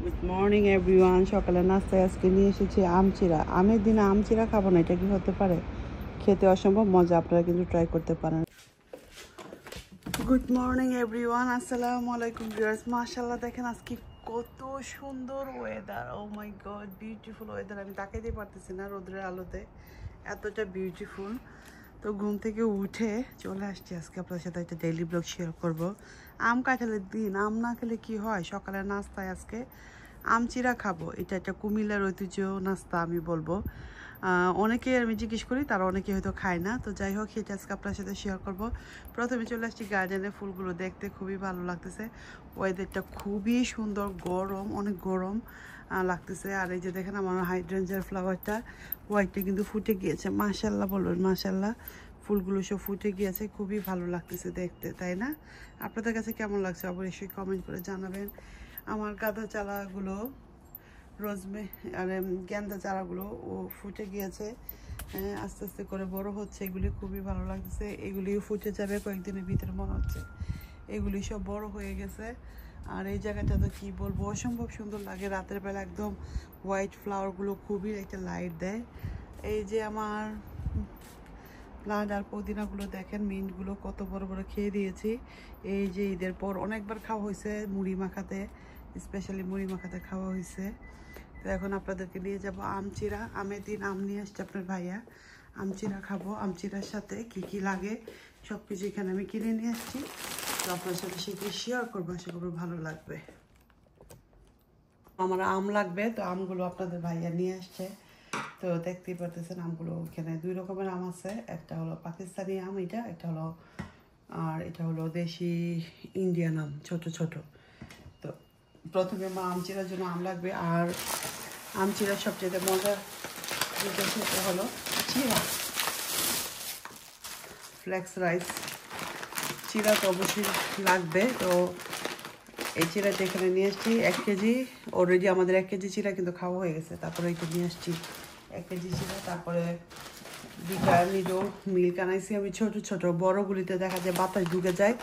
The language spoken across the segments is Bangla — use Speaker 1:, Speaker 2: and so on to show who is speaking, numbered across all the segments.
Speaker 1: Good morning everyone. সকালে নাস্তায় আজকে নিয়ে এসেছি আম চিরা। আমের দিনে আম চিরা খাবো না, এটা কি হতে পারে? খেতে অসম্ভব মজা, আপনারা কিন্তু ট্রাই করতে পারেন। গুড মর্নিং এভরিওয়ান, আসসালামু আলাইকুম ভিউয়ার্স। মাশাআল্লাহ, দেখেন আজকে কত সুন্দর ওয়েদার। ও মাই গড, বিউটিফুল ওয়েদার। আমি তাকাইতে পারতেছি না রোদের আলোতে, এতটা বিউটিফুল। তো ঘুম থেকে উঠে চলে আসছি আজকে আপনাদের সাথে একটা ডেইলি ব্লগ শেয়ার করব। আম কাঁঠালের দিন, আম না খেলে কি হয়? সকালের নাস্তায় আজকে আম চিরা খাবো। এটা একটা কুমিল্লার ঐতিহ্য নাস্তা আমি বলবো। অনেকে আমি জিজ্ঞেস করি, তারা অনেকে হয়তো খায় না। তো যাই হোক, সেটা আজকে আপনার সাথে শেয়ার করব। প্রথমে চলে আসছি গার্ডেনের ফুলগুলো দেখতে, খুবই ভালো লাগতেছে। ওয়েদারটা খুবই সুন্দর, গরম, অনেক গরম লাগতেছে। আর এই যে দেখেন আমার হাইড্রেঞ্জার ফ্লাওয়ারটা, হোয়াইটটা কিন্তু ফুটে গিয়েছে। মাশাল্লাহ বলবেন, মাশাল্লাহ, ফুলগুলো সব ফুটে গিয়েছে। খুবই ভালো লাগতেছে দেখতে, তাই না? আপনাদের কাছে কেমন লাগছে অবশ্যই কমেন্ট করে জানাবেন। আমার গাঁদা চারাগুলো, রোজমে আর গেন্দা চারাগুলো ও ফুটে গিয়েছে, আস্তে আস্তে করে বড় হচ্ছে। এগুলি খুবই ভালো লাগতেছে। এগুলিও ফুটে যাবে কয়েকদিনের ভিতরে মনে হচ্ছে। এগুলি সব বড় হয়ে গেছে। আর এই জায়গাটা তো কী বলবো, অসম্ভব সুন্দর লাগে। রাতের বেলা একদম হোয়াইট ফ্লাওয়ারগুলো খুবই একটা লাইট দেয়। এই যে আমার প্লান্ট আর পুদিনাগুলো দেখেন, মিন্টগুলো কত বড় বড় খেয়ে দিয়েছি। এই যে ঈদের পর অনেকবার খাওয়া হয়েছে মুড়ি মাখাতে, স্পেশালি মুড়ি মাখাতে খাওয়া হয়েছে। তো এখন আপনাদেরকে নিয়ে যাব আম চিরা। আমের দিন আম নিয়ে আসছে আপনার ভাইয়া, আম চিরা খাবো। আম চিরার সাথে কি কি লাগে সব কিছু এখানে আমি কিনে নিয়ে আসছি। তো আপনার সাথে সেগুলো শেয়ার করবো, আশা করবো ভালো লাগবে। আমার আম লাগবে, তো আমগুলো আপনাদের ভাইয়া নিয়ে আসছে। তো দেখতেই পারতেছেন আমগুলো, এখানে দুই রকমের আম আছে। একটা হলো পাকিস্তানি আম, এটা একটা হলো, আর এটা হলো দেশি ইন্ডিয়ান আম, ছোট ছোট। তো প্রথমে আমার আম চিরার জন্য আম লাগবে। আর আম চিরার সবচেয়ে মজার যেটা সেটা হলো চিরা, ফ্লেক্স রাইস। চিরা তো অবশ্যই লাগবে। তো এই চিরাটা এখানে নিয়ে এসেছি 1 কেজি। অলরেডি আমাদের 1 কেজি চিরা কিন্তু খাওয়া হয়ে গেছে। তারপরে এটা নিয়ে আসছি 1 কেজি চিরা। তারপরে দুইটা নিডো মিল্ক আনাইছি আমি, ছোট ছোট। বড়গুলিতে দেখা যায় বাতাস ঢুকে যায়,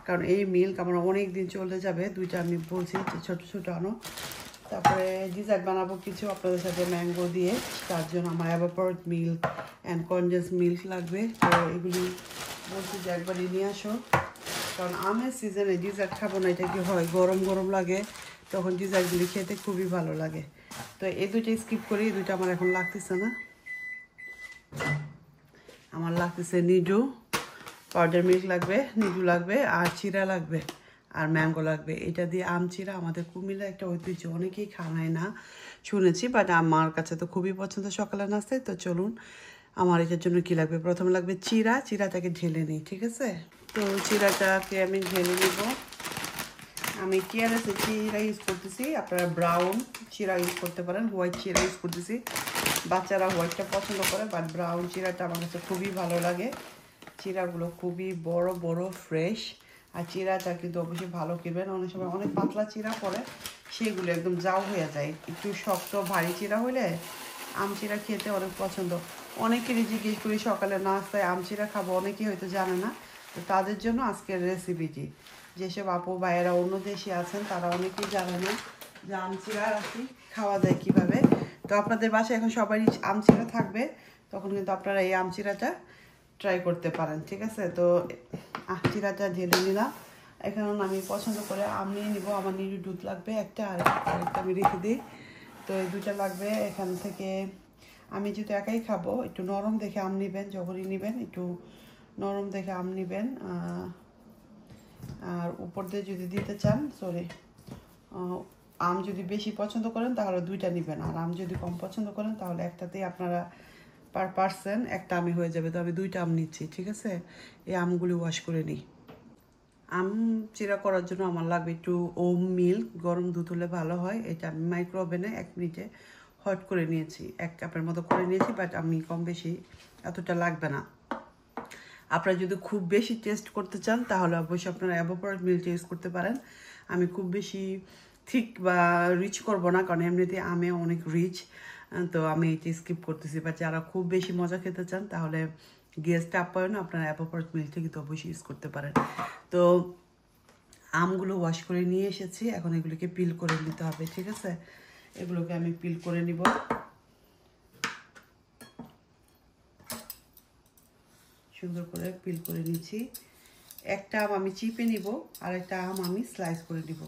Speaker 1: কারণ এই মিল্ক আমার অনেক দিন চলে যাবে। দুইটা আমি বলছি যে ছোট ছোট আনো। তারপরে ডিজার্ট বানাবো কিছু আপনাদের সাথে ম্যাঙ্গো দিয়ে, তার জন্য আমার evaporate milk and condense milk লাগবে। তো এগুলি বলছি যে একবারই নিয়ে আসো, কারণ আমের সিজনে ডিজার্ট খাবো না, এটা কি হয়, গরম গরম লাগে, তখন ডিজার্টগুলি খেতে খুবই ভালো লাগে। তো এই দুইটা স্কিপ করি, এই দুইটা আমার এখন লাগতেছে না। আমার লাগতেছে নিডু, পাউডার মিল্ক লাগবে, নিডু লাগবে, আর চিরা লাগবে, আর ম্যাঙ্গো লাগবে। এটা দিয়ে আম চিরা আমাদের কুমিল্লা একটা ঐতিহ্য, অনেকেই খায় না শুনেছি, বাট আমার কাছে তো খুবই পছন্দ সকালের নাস্তায়। তো চলুন, আমার এটার জন্য কী লাগবে। প্রথমে লাগবে চিরা, চিরাটাকে ঢেলে নিই, ঠিক আছে? তো চিরাটাকে আমি ঢেলে নিব। আমি টিআরএসের চিরা ইউজ করতেছি, আপনারা ব্রাউন চিরা ইউজ করতে পারেন, হোয়াইট চিরা ইউজ করতেছি। বাচ্চারা হোয়াইটটা পছন্দ করে, বাট ব্রাউন চিরাটা আমার কাছে খুবই ভালো লাগে। চিরাগুলো খুবই বড় বড়, ফ্রেশ। আর চিরাটা কিন্তু অবশ্যই ভালো কিনবেন। অনেক সময় অনেক পাতলা চিরা পরে, সেগুলো একদম জাউ হয়ে যায়। একটু শক্ত ভারী চিরা হলে আম চিরা খেতে অনেক পছন্দ। অনেকেরই জিজ্ঞেস করি সকালে নাস্তায় আম চিরা খাবো, অনেকেই হয়তো জানে না। তো তাদের জন্য আজকের রেসিপিটি। যেসব আপু ভাইয়েরা অন্য দেশে আছেন, তারা অনেকেই জানে না যে আম চিরা আর কি খাওয়া যায় কীভাবে। তো আপনাদের বাসায় এখন সবারই আম চিরা থাকবে, তখন কিন্তু আপনারা এই আম চিরাটা ট্রাই করতে পারেন, ঠিক আছে? তো চিরাটা ঢেলে নিলাম। এখন আমি পছন্দ করে আম নিয়ে নিব। আমার নিরু দুধ লাগবে একটা, আর আরেকটা আমি রেখে দিই। তো এই দুইটা লাগবে। এখান থেকে আমি যেহেতু একাই খাবো, একটু নরম দেখে আম নেবেন, যখনই নেবেন একটু নরম দেখে আম নেবেন। আর উপর দিয়ে যদি দিতে চান, আম যদি বেশি পছন্দ করেন তাহলে দুইটা নেবেন, আর আম যদি কম পছন্দ করেন তাহলে একটাতেই আপনারা পার পার্সন একটা আমই হয়ে যাবে। তো আমি দুইটা আম নিচ্ছি, ঠিক আছে? এই আমগুলি ওয়াশ করে নিই। আম চিরা করার জন্য আমার লাগবে একটু ওম মিল্ক, গরম দুধ হলে ভালো হয়। এটা আমি মাইক্রো ওভেনে 1 মিনিটে হট করে নিয়েছি, 1 কাপের মতো করে নিয়েছি, বাট আমি কম বেশি এতটা লাগবে না। আপনারা যদি খুব বেশি টেস্ট করতে চান তাহলে অবশ্যই আপনারা এভাপোরেট মিল্ক ইউজ করতে পারেন। আমি খুব বেশি থিক বা রিচ করব না, কারণ এমনিতে আমে অনেক রিচ, তো আমি এটি স্কিপ করতেছি। বা যারা খুব বেশি মজা খেতে চান তাহলে গেস্ট আপ্যায়ন আপনারা এভাপোরেট মিল্কটা কিন্তু অবশ্যই ইউজ করতে পারেন। তো আমগুলো ওয়াশ করে নিয়ে এসেছি, এখন এগুলোকে পিল করে নিতে হবে, ঠিক আছে? এগুলোকে আমি পিল করে নিব। সুন্দর করে পিল করে নিচ্ছি। একটা আম আমি চিপে নিব, আর একটা আম আমি স্লাইস করে নিব।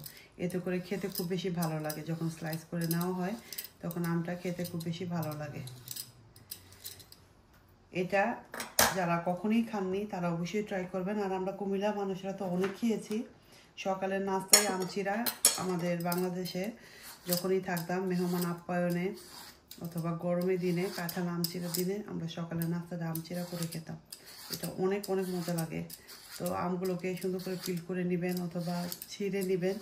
Speaker 1: এতে করে খেতে খুব বেশি ভালো লাগে, যখন স্লাইস করে নেওয়া হয় তখন আমটা খেতে খুব বেশি ভালো লাগে। এটা যারা কখনোই খাননি তারা অবশ্যই ট্রাই করবেন। আর আমরা কুমিল্লার মানুষরা তো অনেক খেয়েছি। সকালের নাস্তায় আমচিরা আমাদের বাংলাদেশে যখনই থাকতাম মেহমান আপ্যায়নে অথবা গরমের দিনে, কাঁঠাল আমচিরা দিনে আমরা সকালের নাস্তাটা আমচিরা করে খেতাম। এটা অনেক অনেক মজা লাগে। তো আমগুলোকে সুন্দর করে পিল করে নেবেন অথবা ছিঁড়ে নেবেন।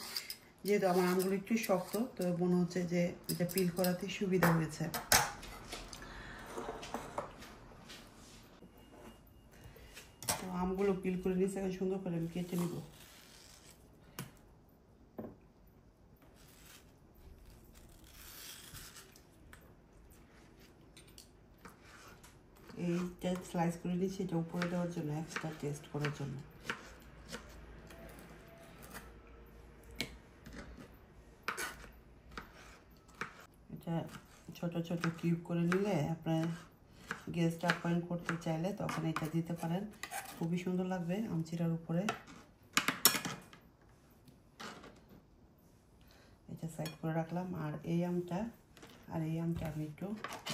Speaker 1: যেহেতু আমার আমগুলো একটু শক্ত, তো মনে হচ্ছে যে এটা পিল করাতে সুবিধা হয়েছে। তো আমগুলো পিল করে নিয়েছে, সুন্দর করে আমি কেটে নিব। এইটা স্লাইস করে দিয়েছি, এটা উপরে দেওয়ার জন্য, এক্সট্রা টেস্ট করার জন্য। এটা ছোট ছোট কিউব করে নিলে আপনার গেস্ট অ্যাপয়েন্ট করতে চাইলে তখন এটা দিতে পারেন, খুবই সুন্দর লাগবে আমচিরার উপরে। এটা সাইড করে রাখলাম। আর এই আমটা আমি একটু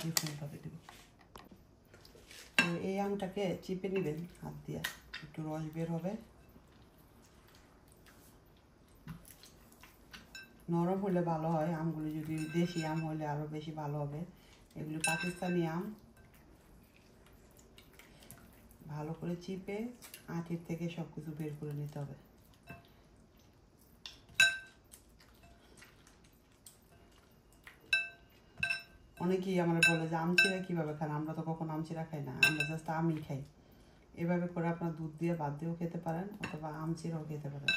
Speaker 1: ডিফারেন্টভাবে দেব। তো এই আমটাকে চিপে নেবেন হাত দিয়ে, একটু রস বের হবে। নরম হলে ভালো হয় আমগুলো, যদি দেশি আম হলে আরও বেশি ভালো হবে। এগুলো পাকিস্তানি আম। ভালো করে চিপে আঁটির থেকে সব কিছু বের করে নিতে হবে। অনেকেই আমরা বলে যে আমচিরা কীভাবে খান, আমরা তো কখনো আমচিরা খাই না, আমরা জাস্ট আমই খাই। এভাবে করে আপনার দুধ দিয়ে বাদ দিয়েও খেতে পারেন অথবা আমচিরাও খেতে পারেন।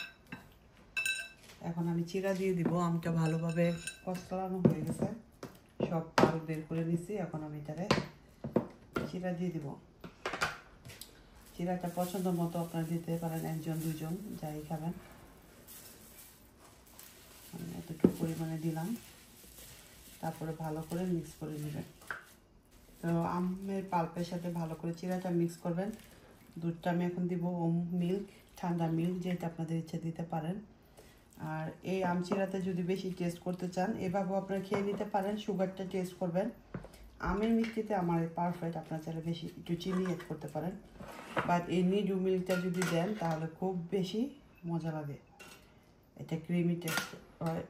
Speaker 1: এখন আমি চিরা দিয়ে দিব। আমটা ভালোভাবে কচলানো হয়ে গেছে, সব পাল বের করে নিচ্ছি। এখন আমি এটারে চিরা দিয়ে দিব। চিরাটা পছন্দ মতো আপনারা দিতে পারেন, একজন দুজন যাই খাবেন। আমি এতটুকু পরিমাণে দিলাম, তারপরে ভালো করে মিক্স করে নেবেন। তো আমের পাল্পের সাথে ভালো করে চিরাটা মিক্স করবেন। দুধটা আমি এখন দিব মিল্ক, ঠান্ডা মিল্ক, যেটা আপনাদের ইচ্ছে দিতে পারেন। আর এই আম চিরাতে যদি বেশি টেস্ট করতে চান এভাবেও আপনারা খেয়ে নিতে পারেন, সুগারটা টেস্ট করবেন। আমের মিষ্টিতে আমার পারফেক্ট, আপনারা চাইলে বেশি একটু চিনি অ্যাড করতে পারেন। বাট এই নিডু মিল্কটা যদি দেন তাহলে খুব বেশি মজা লাগে, এটা ক্রিমি টেস্ট হয়।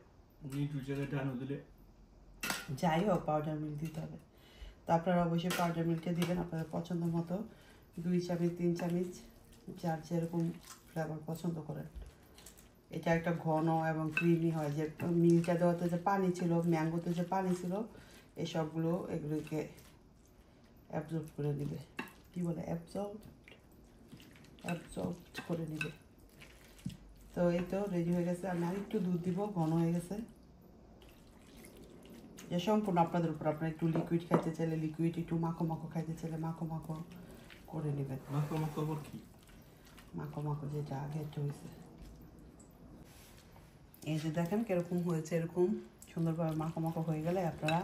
Speaker 1: যাই হোক পাউডার মিল্ক দিতে হবে। তো আপনারা অবশ্যই পাউডার মিল্কটা দিবেন আপনাদের পছন্দ মতো, 2 চামচ 3 চামচ, যার যেরকম ফ্লেভার পছন্দ করেন। এটা একটা ঘন এবং ক্রিমি হয়, যে মিল্কটা দেওয়াতে যে পানি ছিল, ম্যাঙ্গোতে যে পানি ছিল, এই সবগুলো এগুলোকে অ্যাবজর্ব করে নেবে। কী বলে অ্যাবজর্ব করে নেবে। তো এই তো রেডি হয়ে গেছে। আমি আরেকটু দুধ দিব, ঘন হয়ে গেছে। যে সম্পূর্ণ আপনাদের উপর, আপনারা একটু লিকুইড খাইতে চাইলে লিকুইড, একটু মাখো মাখো খাইতে চাইলে মাখো মাখো করে নেবেন।
Speaker 2: মাখো মাখো কি
Speaker 1: মাখো মাখো যেটা আগে একটা হয়েছে। এই যে দেখেন কিরকম হয়েছে, এরকম সুন্দরভাবে মাখো মাখো হয়ে গেলে আপনারা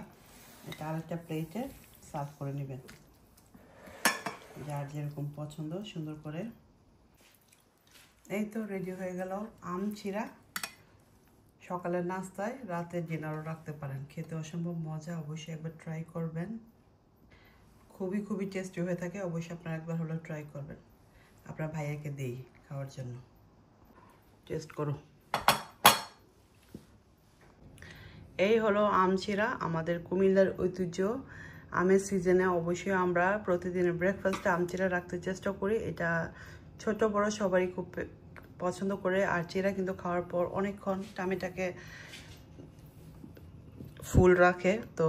Speaker 1: এটা আরেকটা প্লেটে সার্ভ করে নেবেন, যার যেরকম পছন্দ সুন্দর করে। এই তো রেডি হয়ে গেল আম চিরা। সকালের নাস্তায়, রাতের ডিনারও রাখতে পারেন, খেতে অসম্ভব মজা। অবশ্যই একবার ট্রাই করবেন, খুবই খুবই টেস্টি হয়ে থাকে। অবশ্যই আপনারা একবার হলেও ট্রাই করবেন। আপনার ভাইয়াকে দেই খাওয়ার জন্য, টেস্ট করো। এই হলো আম চিরা, আমাদের কুমিল্লার ঐতিহ্য। আমের সিজনে অবশ্যই আমরা প্রতিদিনের ব্রেকফাস্টে আম চিরা রাখতে চেষ্টা করি। এটা ছোট বড় সবারই খুব পছন্দ করে। আর চিরা কিন্তু খাওয়ার পর অনেকক্ষণ টামিটাকে ফুল রাখে, তো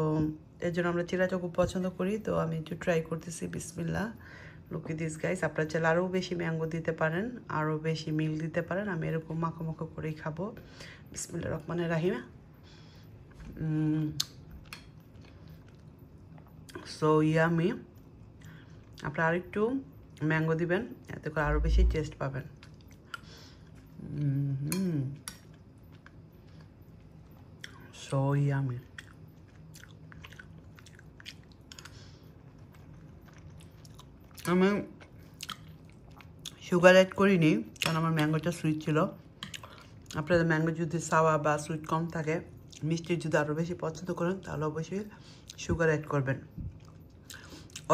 Speaker 1: এর জন্য আমরা চিরাটা খুব পছন্দ করি। তো আমি একটু ট্রাই করতেছি। বিসমিল্লাহ, লুক এট দিস গাইস। আপনারা চাইলে আরও বেশি ম্যাঙ্গো দিতে পারেন, আরও বেশি মিল্ক দিতে পারেন। আমি এরকম মাখো মাখো করেই খাবো। বিসমিল্লাহির রহমানির রহিম। So yummy. আপনারা আরেকটু ম্যাঙ্গো দিবেন, এতে করে আরও বেশি টেস্ট পাবেন। So yummy. আমি সুগার অ্যাড করিনি কারণ আমার ম্যাঙ্গোটা সুইট ছিল। আপনাদের ম্যাঙ্গো যদি সাওয়া বা সুইট কম থাকে, মিষ্টি যদি আরও বেশি পছন্দ করেন তাহলে অবশ্যই সুগার অ্যাড করবেন।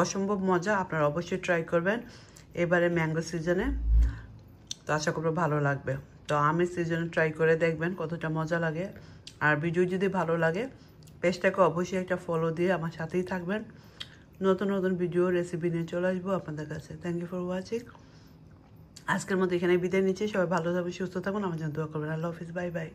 Speaker 1: অসম্ভব মজা, আপনারা অবশ্যই ট্রাই করবেন এবারে ম্যাঙ্গো সিজনে। তো আশা করবো ভালো লাগবে। তো আমের সিজনে ট্রাই করে দেখবেন কতটা মজা লাগে। আর ভিডিও যদি ভালো লাগে পেজটাকে অবশ্যই একটা ফলো দিয়ে আমার সাথেই থাকবেন। নতুন নতুন ভিডিও রেসিপি নিয়ে চলে আসবো আপনাদের কাছে। Thank you for watching. আজকের মতো এখানে বিদায় নিচ্ছি। সবাই ভালো থাকবেন, সুস্থ থাকুন, আমার জন্য দোয়া করবেন। আল্লাহ হাফিজ, বাই বাই।